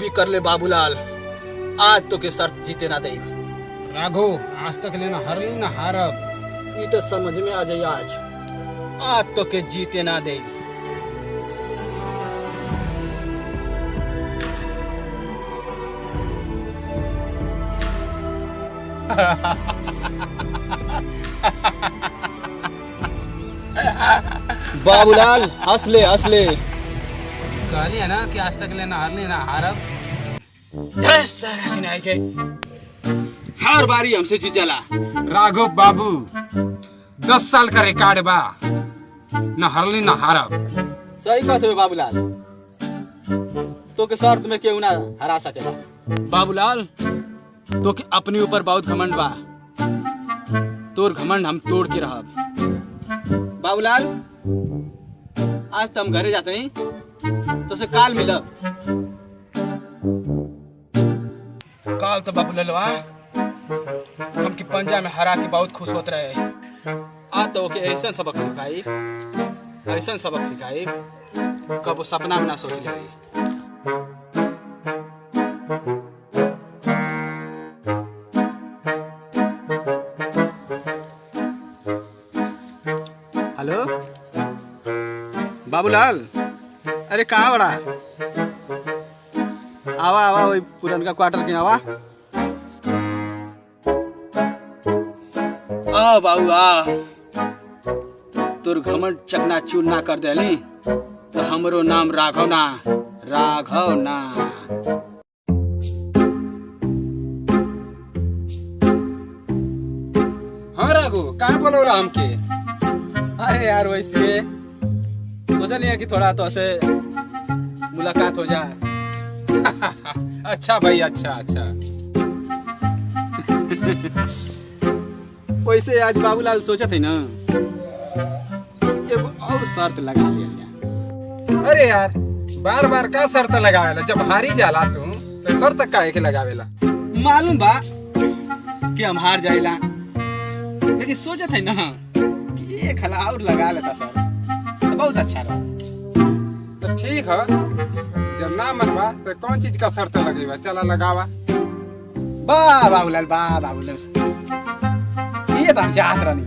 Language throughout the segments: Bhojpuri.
भी कर ले बाबूलाल, आज तो के शर्त जीते ना दे। राघो आज तक लेना हरली ना हारब, ये तो समझ में आ जाए आज तो के जीते ना दे। बाबूलाल हंस ले कहली है ना कि आज तक लेना हरली ना हारब। हर बारी हमसे जीत जाला। राघव बाबू 10 साल का रिकॉर्ड बा, ना हरली ना हारब। सही बात है बाबूलाल, तो के शर्त में क्यों ना हरा सकेला। बाबूलाल तो के अपने ऊपर बहुत घमंड बा, तोर घमंड हम तोड़ के रहब। बाबूलाल आज तो हम घरे जाते नहीं, तो से काल मिलब। काल तो बाबूलालवा हमके पंजा में हरा के बहुत खुश होत रहे। आज तो ओके ऐसा सबक सिखाई, कब वो सपना में ना सोच ले। हेलो बाबूलाल, अरे कहाँ बड़ा? आवा वही पुरनका क्वार्टर के आवा। आ बाबू आ, तोर घमंड चकना चूर ना कर देली तो हमरो नाम राघव ना। हाँ राघो कहाँ बोलो रहा हमके? अरे यार वैसे सोचा नहीं है कि थोड़ा तो ऐसे मुलाकात हो जाए। अच्छा भाई अच्छा। वैसे आज बाबूलाल सोचा थे ना एगो और शर्त लगा लिया जाए। अरे यार बार बार का शर्त लगावेला, जब हारी जाला तू तो शर्त काहे के लगावेला? मालूम बा कि हम हार जाइला, लेकिन सोचा था ना कि एक हला और लगा लेता सर तो बहुत अच्छा रहा। तो ठीक है, जब ना मनवा तो कौन चीज का शर्त लगेगा? चला लगावा। बाबूलाल ये तो हम चाहत रही,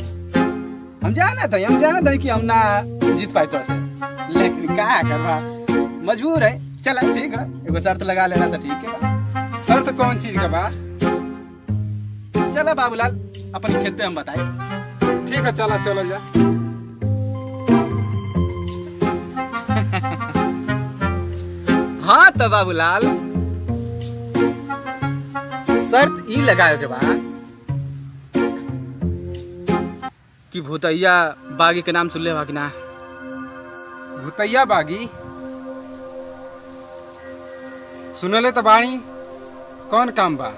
हम जाना था कि हम ना जीत पाए तो से, लेकिन क्या करवा मजबूर है। चला ठीक है, एगो शर्त लगा लेना तो ठीक है। शर्त कौन चीज का बा? चला बाबूलाल अपन खेते हम बताए। ठीक है चला जा। हाँ तो बाबूलाल शर्त ई लगाए के बाद कि भूतैया बागी के नाम सुन ले कि ना? भूतैया बागी सुनले तो बाणी, कौन काम बा?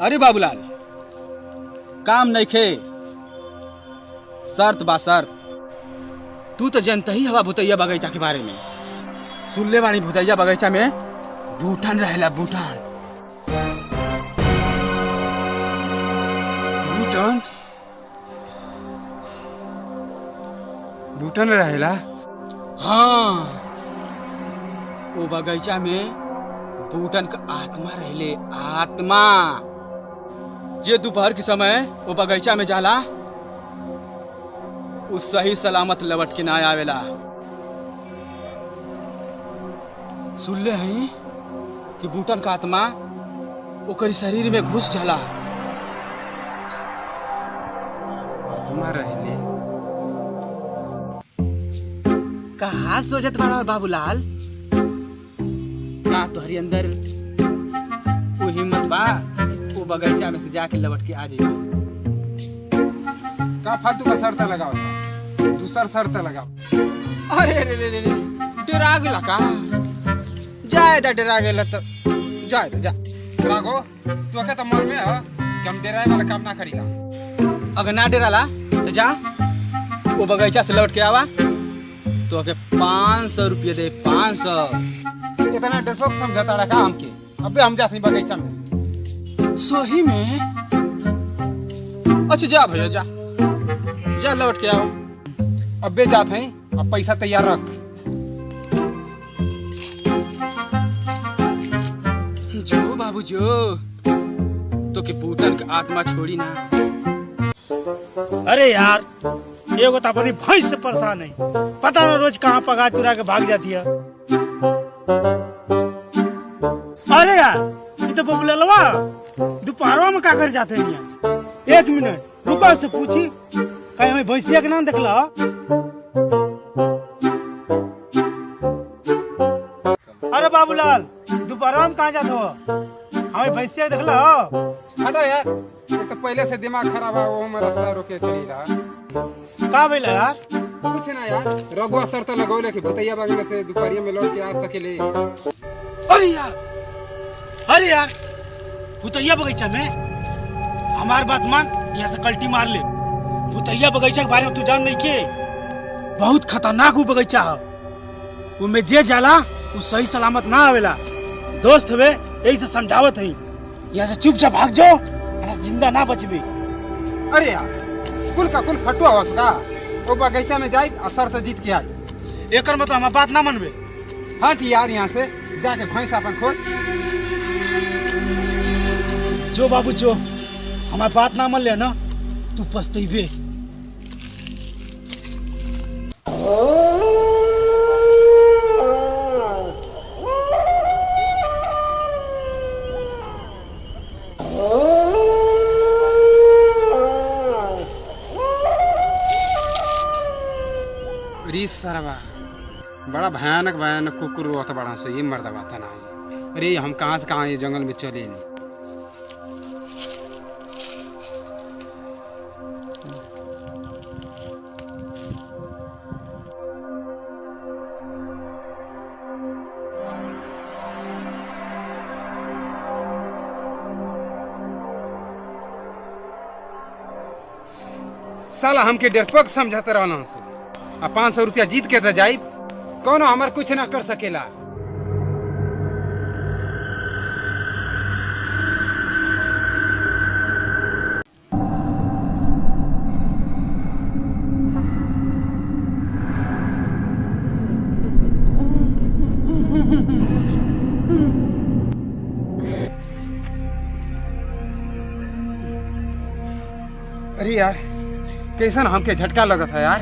अरे बाबूलाल काम नहीं खे, शर्त बा शर्त। तू तो जानता ही हवा भूतैया बगीचा के बारे में। सुन ले बानी भूतैया बगीचा में बूटन रहेला, बूटन बूटन रहेला। हाँ वो बगीचा में बूटन का आत्मा रहले, आत्मा जे दोपहर के समय वो बगीचा में जाला उस सही सलामत लौट के ना आवेला। सुन ले हैं कि बूटन का आत्मा ओकरी शरीर में घुस जाला। आत्मा रहले कहा सोचत बड़ा बाबूलाल? का तोहरी अंदर वो हिम्मत बा वो बगीचा में से जाके लौट के आ जाए? का फालतू का शर्त लगाओ, दूसर शर्त लगाओ। अरे डरा गेला का? जाए दा डरा गेला तो जाए दा जा। राघो तू के तो मन में है कि हम डराए वाला काम ना करीला। अगर ना डराला तो जा वो बगीचा से लौट के आवा तो के 500 रुपये दे। 500 इतना डरपोक समझता रखा हमके। अबे हम जाते बगीचा में। सही में? अच्छा जा भैया जा लौट के आओ। अबे जाते हैं, अब पैसा तैयार रख। बाबू जो तो के पूतन का आत्मा छोड़ी ना। अरे यार एगो तो अपनी भैंस से परेशान है, पता ना रोज कहाँ पगा चुरा के भाग जाती है। अरे यार ये तो बबुलवा दोपहरों में क्या कर जाते हैं यहाँ? 1 मिनट रुको, उससे पूछी कहीं हमें भैंसिया के नाम देखला? अरे बाबूलाल दोपहरों में कहाँ जाते हो? हमें भैंसिया देखला? हटो यार, ये तो पहले से दिमाग खराब है, वो हम रास्ता रोके चली रहा। का भइला यार? कुछ ना यार, रघुआ सर तो लगौले कि भुतैया बाग में से दोपहरिया में लौट के आ सकेले। अरे यार भुतैया बगीचा में हमार बात मान, यहाँ से कल्टी मार ले। भुतैया बगीचा के बारे में तू जान नहीं के? बहुत खतरनाक वो बगीचा है, वो में जे जाला वो सही सलामत ना आवेला। दोस्त हवे यही से समझावत है, यहाँ से चुपचाप भाग जाओ, जिंदा ना बचबे। अरे यार कुल का कुल फटुआ हो सका, वो बगीचा में जाए और सर तो जीत के आई। एकर मतलब हमार बात ना मनबे? हट यार यहाँ से, जाके भैंस अपन खोज। जो बाबू जो हमार बात ना मान ले ना, तू पछतेबे। रीस सरवा बड़ा भयानक भयानक कुकुर होता बड़ा सो ये मर्दवा था ना। अरे हम कहाँ से कहाँ ये जंगल में चले नहीं। साला हमके डरपोक समझाते रहना से, 500 रुपया जीत के तो जाई, कौन हमार कुछ ना कर सकेला। अरे यार कैसा ना हमके झटका लगा था यार,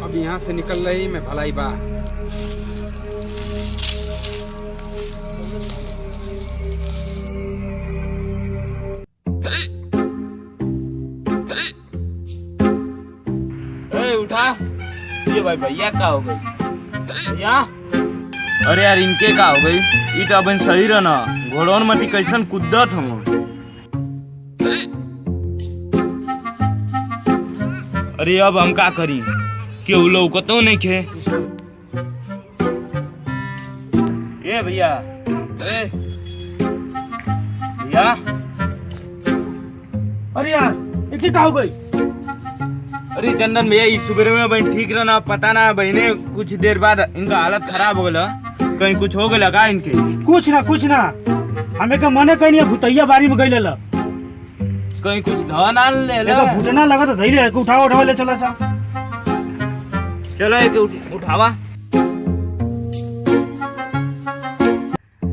अब यहाँ से निकल रही मैं भलाई बा। उठा ये भाई भैया का हो गई भैया? अरे यार इनके का हो गई? ये तो अपन सही रहना, घोड़ों मती कैसन कुद्दत हम। अरे अब हम का करी, केहू लौकतो नहीं खे। ए भैया, ए भैया, अरे यार ये क्या हो गई? अरे चंदन भैया इस सुबह में बहन ठीक रहना, पता ना बहने कुछ देर बाद इनका हालत खराब हो गया, कहीं कुछ हो गया का इनके? कुछ ना हमें का मने कहीं नहीं, भुतैया बारी में गई ला, कहीं कुछ धन आन ले लो। भुजना लगा तो धैर्य उठावा ले चला सा। चलो एक उठावा।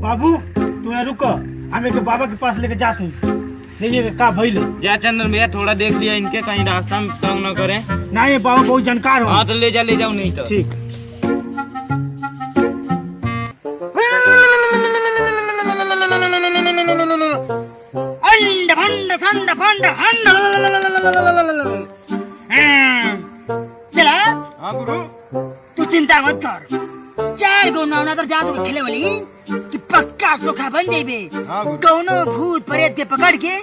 बाबू तू यहाँ रुको, हम एक बाबा के पास लेके जाते हैं, देखिए का भइल। जा चंदन भैया थोड़ा देख लिया इनके, कहीं रास्ता में तंग न करे। नहीं बाबा बहुत जानकार हो। हाँ तो ले जाओ नहीं तो ठीक। अंड भंड संड फंड हंड चला। हाँ गुरु, तू चिंता मत कर, 4 गो नवनाथर जादू के खेले वाली कि पक्का सोखा बन जाइबे। हाँ गुरु। कौनो भूत प्रेत के पकड़ के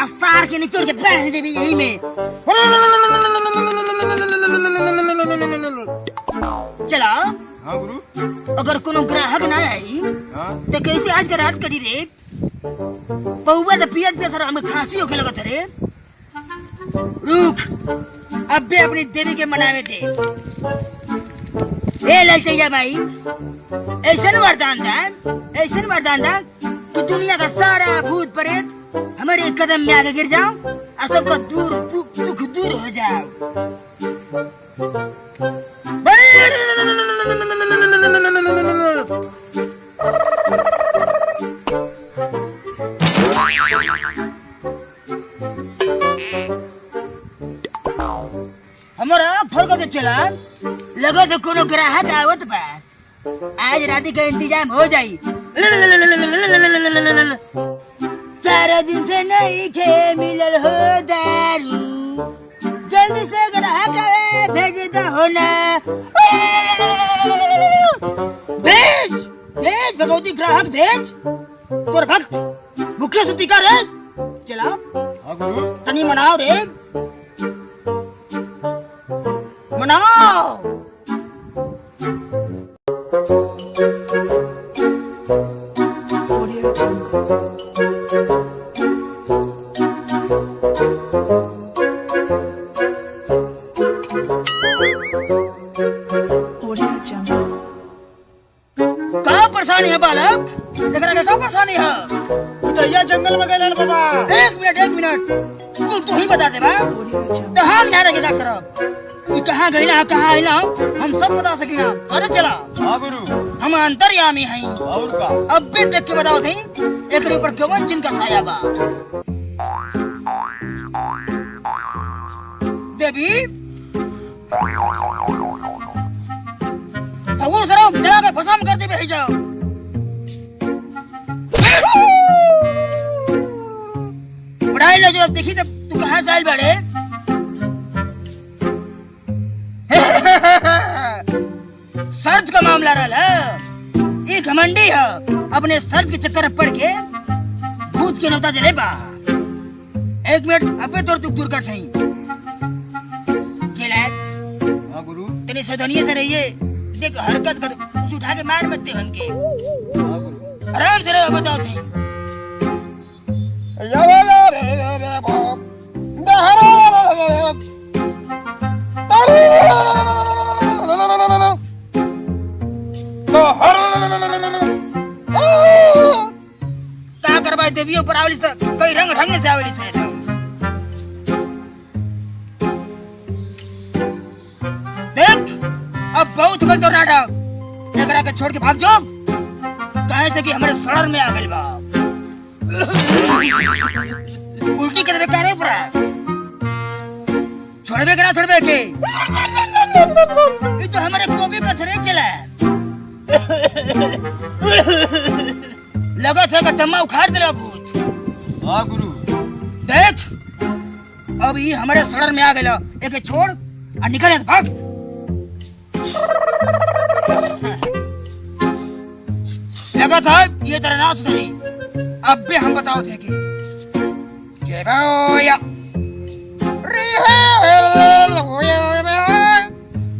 असार के निचोड़ के बैठ देबे यही में। चला। हाँ गुरु। अगर कोनो ग्राहक ना आई हाँ। तो कैसे आज का रात कटी रे? पौवा तो पियत पे सर हमें खांसी होके लगत रे। रुक, अब भी अपनी देवी के मनावे दे। ए ललचैया भाई, ऐसन वरदान था कि दुनिया का सारा भूत प्रेत हमारे एक कदम में आगे गिर जाओ और सबका दुख दूर हो जाओ। हमारा फर्क तो चला लगा तो कोनो ग्राहक आवत बा आज राती का इंतजाम हो जाई 4 दिन से नहीं खे मिलल हो दारू जल्दी से ग्राहक भेज दो हो ना भेज भेज भगवती ग्राहक भेज तोर भक्त मुख्य सुती कर रे चला तनी मनाओ रे मनाओ कहाँ परेशानी है बालक एकरा के कहाँ परेशानी है भूतैया जंगल में गए बाबा। एक मिनट तू ही बता दे बा तो हम ध्यान रखेगा करब ये कहाँ गई ना कहाँ आई ना हम सब बता सकेगा अरे चला हाँ गुरु हम अंतर्यामी हैं और का अब भी देख के बताओ थे एक ऊपर कौन जिनका साया बा देवी सबूर सरो जला के भस्म कर दे भेजा पढ़ाई ले जो अब देखी तब तू कहाँ से आइल बड़े शर्त का मामला रहा ये घमंडी है अपने शर्त के चक्कर में पड़ के भूत के नौता दे रहे बा 1 मिनट अबे तोर दुख दूर कर थई चला हाँ गुरु तेरे सावधानी से रहिए देख हरकत कर कुछ उठा के मार मत दे हमके हाँ गुरु आराम से रहो बताओ थी क्या करवाए देवियों पर आवली से कई रंग ढंग से आवली से देख अब बहुत गलत हो नाटक एकरा के छोड़ के भाग जाओ कहे से कि हमारे सड़र में आ गइल बा उल्टी के देवे करे पूरा छोड़बे के ना छोड़बे के ये तो हमारे कोबी का थरे चला लगा था टम्मा उखाड़ दिला भूत हाँ गुरु देख अब ये हमारे सड़र में आ गया एक छोड़ और निकल यहाँ से भाग लगा था ये तेरा नाच सुधरी अब भी हम बताओ थे कि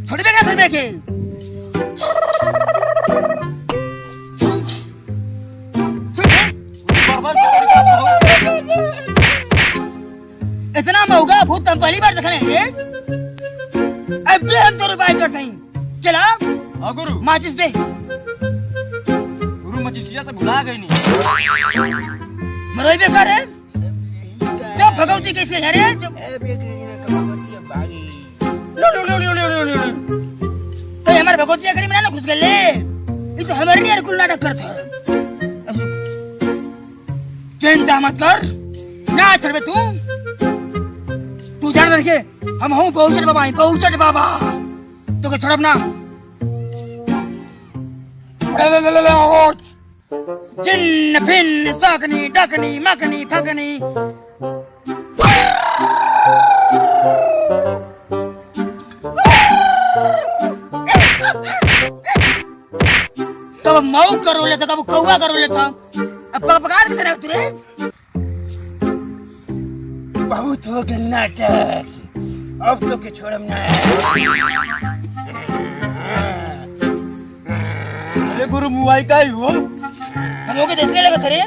छोड़ बेगा छोड़ बेगे इतना महंगा भूत हम पहली बार देखने हैं अब भी हम तो उपाय करते हैं चला हाँ गुरु माचिस दे गुरु मजिसिया से भुला गई नहीं मरोई बेकार है जब भगवती कैसे है रे जब तो हमारे भगवती आखिरी में ना घुस गए ले ये तो हमारे लिए कुल नाटक करता है चिंता मत कर ना चढ़वे तू जान रखे हम हूँ बहुचट बाबा तो के छोड़ अपना जिन्न भिन्न साकनी डकनी मकनी फकनी कब मऊ करो लेता कब कौवा करो लेता अब पकड़ कैसे रहे तुरे बहुत हो गया नाटक अब तो के छोड़म ना अरे गुरु मुआई का ही हो हम लोग देखने लगे थे रे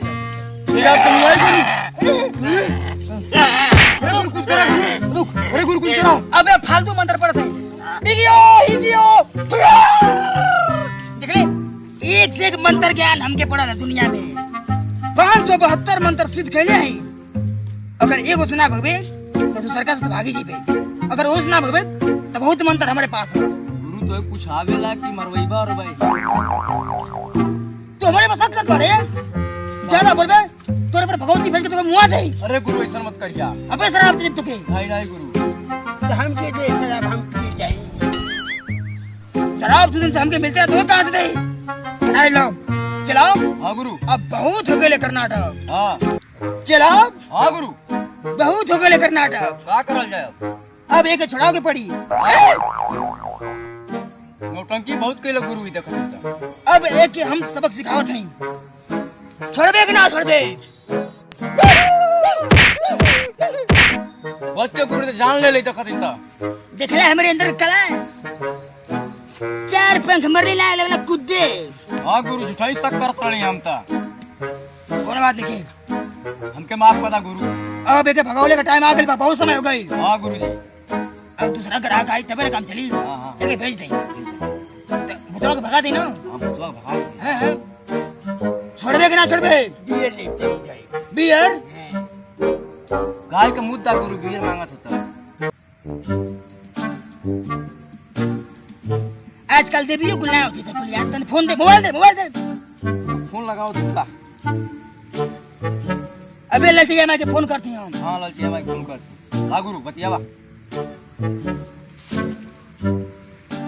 क्या मुआई गुरु कुछ करा गुरु अरे गुरु कुछ करा अबे फालतू मंत्र पढ़ते हिगियो हिगियो देख ले एक से एक मंत्र ज्ञान हमके पड़ा है दुनिया में 572 मंत्र सिद्ध कैले हैं अगर एगो से ना भगवे तो दूसर का से भागी जीबे अगर वो से ना भगवे तो बहुत मंत्र हमारे पास है गुरु तो कुछ आवेला कि मरवईबा और भाई तो हमारे पास कर पड़े ज्यादा बोलबे तो तोरे पर भगवती भेज के तोके मुआ दे। अरे गुरु ऐसा मत करिया। अबे शराब दे तोके। नहीं गुरु। तो हम के दे शराब, हम पी जाए। शराब 2 दिन से हमके मिलते है तो कहाँ से दे? चलाओ लो, चलाओ। हाँ गुरु। अब बहुत हो गए कर्नाटक। हाँ। चलाओ। हाँ गुरु। बहुत हो गए कर्नाटक। क्या करल जाए अब एक छुड़ाओ के पड़ी। नौटंकी बहुत कैले गुरु ही देखत। अब एक के हम सबक सिखावत हई। छोड़बे कि ना छोड़बे? बच्चे गुरु तो जान ले देखत त। देखला हमारे अंदर कला है। 4 पंख मरले लाए लगला कूदे। हाँ गुरु झूठाई शक करत रही हम त। कौन बात लिखी? हमके माफ कर गुरु। अब एक भगावले का टाइम आ गइल बा, बहुत समय हो गई। हाँ गुरु जी। अब दूसरा ग्राहक आई तबे ना काम चली। हाँ। एक भेज दे। भूतवा के भगा दे ना। हम भूतवा भगा। हां। छोड़बे कि ना छोड़बे? बियर लेते जाए। बियर? गाय का मुद्दा गुरु बियर मांगत होता। आजकल देवियो गुलाम होती है पुलिया। तने फोन दे, मोबाइल दे। फोन लगाओ तुमका। अबे ललचिया मैं के फोन करती हूं। हाँ ललचिया मैं फोन करती। हाँ गुरु बतियावा।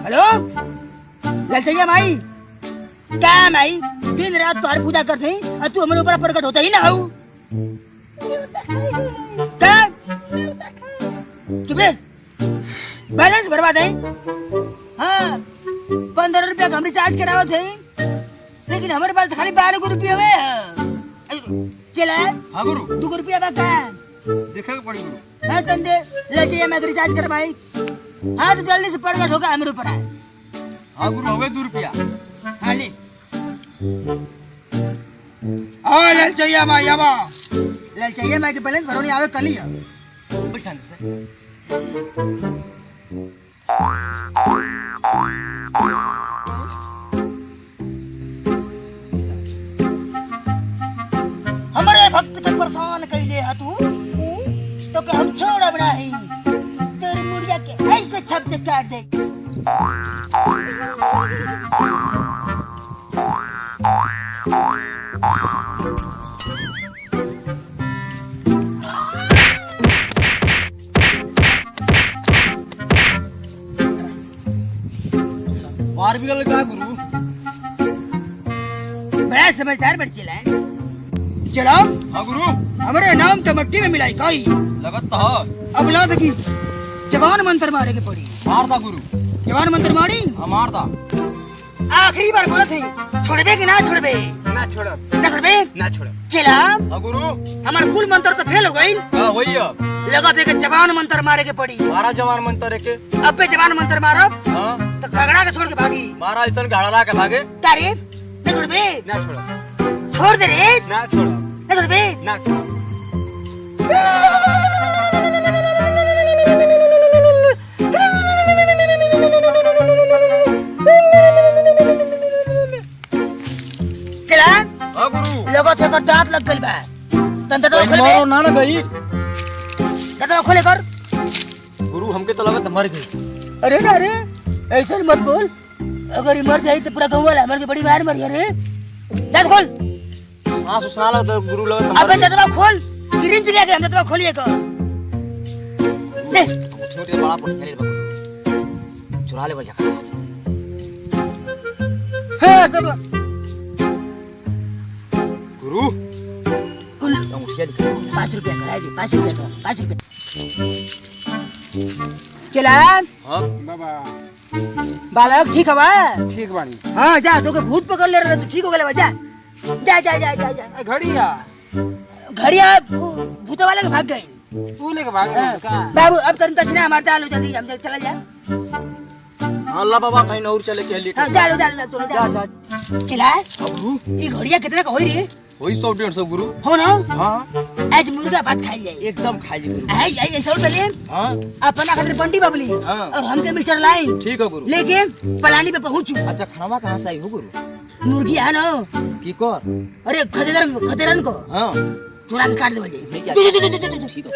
हेलो ललचिया माई, क्या माई दिन रात तोहर पूजा करते ही और तू हमारे ऊपर प्रकट होता ही ना हो। क्या चुप रे, बैलेंस भरवा दे। हाँ 15 रुपया का हम रिचार्ज करावत है, लेकिन हमारे पास खाली 12 रुपया हुए। चला हाँ गुरु। 2 रुपया बाका देखा पड़ी गुरु। हाँ तंदे ललचिया मैं रिचार्ज कर भाई। हाँ तो जल्दी से प्रकट होगा हमारे ऊपर आए। हाँ गुरु हो गए 2 रुपया। हाँ ले। ओ ललचैया माई आवा। ललचैया माई के बैलेंस भरोनी आवे कल ही। बड़ी शांति से। हमारे भक्त के परेशान कैले है तू, तो के हम छोड़ा बना है। तेरी मुड़िया के ऐसे छप से काट दे। बार भी लगा गुरु। बड़ा समझदार बड़ चला है। चलो हाँ गुरु। हमारे नाम तो मट्टी में मिलाई काई। लगत तो है। अब ला दगी जवान मंत्र मारे के पड़ी। मार दा गुरु। जवान मंत्र मारी। हाँ मार दा। आखिरी बार बोला थी, छोड़बे कि ना छोड़बे? ना छोड़। ना छोड़बे? ना छोड़। चला हाँ गुरु। हमार कुल मंत्र तो फेल हो गई। हाँ वही अब। लगा थे कि जवान मंत्र मारे के पड़ी। 12 जवान मंत्र के। अब पे जवान मंत्र मारो हाँ। तो खगड़ा के छोड़ के भागी। मारा ऐसा घाड़ा के भागे। तारीफ ना छोड़बे? ना छोड़। छोड़ दे रे। ना छोड़। ना छोड़बे? ना छोड़। चला हाँ गुरु। लगा थे कर दांत लग गई बा। तंत्र तो खोले मारो ना गई। दांत खोले कर। गुरु हमके तो लगा मर गई। अरे ना रे ऐसा मत बोल। अगर मर जाए तो पूरा गाँव वाला हमारे के बड़ी मार मरी। अरे दांत खोल। सांस उसना लगा गुरु लगा। अबे दांत खोल। गिरिंच ले गए हम दांत खोलिए कर। ले छोटे बड़ा पड़ खेले चुरा ले बजा। हाँ दांत गुरु कुल मुझे 5 रुपया कराए दे। 5 रुपया तो 5 रुपया। चला हाँ बाबा बालक ठीक हवा? ठीक बानी। हाँ जा तो के भूत पकड़ ले रहे तू ठीक हो गया जा। जा जा जा जा जा। घड़िया घड़िया भूत वाले के भाग गए। तू लेके भाग का। बाबू अब तन तछना मारता आलू जल्दी हम चला जा। अल्लाह बाबा कहीं और चले के लिए। हाँ जा लो तू जा। चला ये घड़िया कितना का होई रे? वही 100-150 गुरु। हो ना? हाँ आज मुर्गा भात खाई जाए। एकदम खाई गुरु। आई आई ऐसा चले। हाँ अपना खातिर बंटी बबली हाँ। और हमके मिस्टर लाइन ठीक है गुरु। लेके पलानी पे पहुंचू। अच्छा खाना कहाँ से आई हो गुरु? मुर्गी है ना? की कर? अरे खदेरन को हाँ चुरा के काट दे। ठीक है।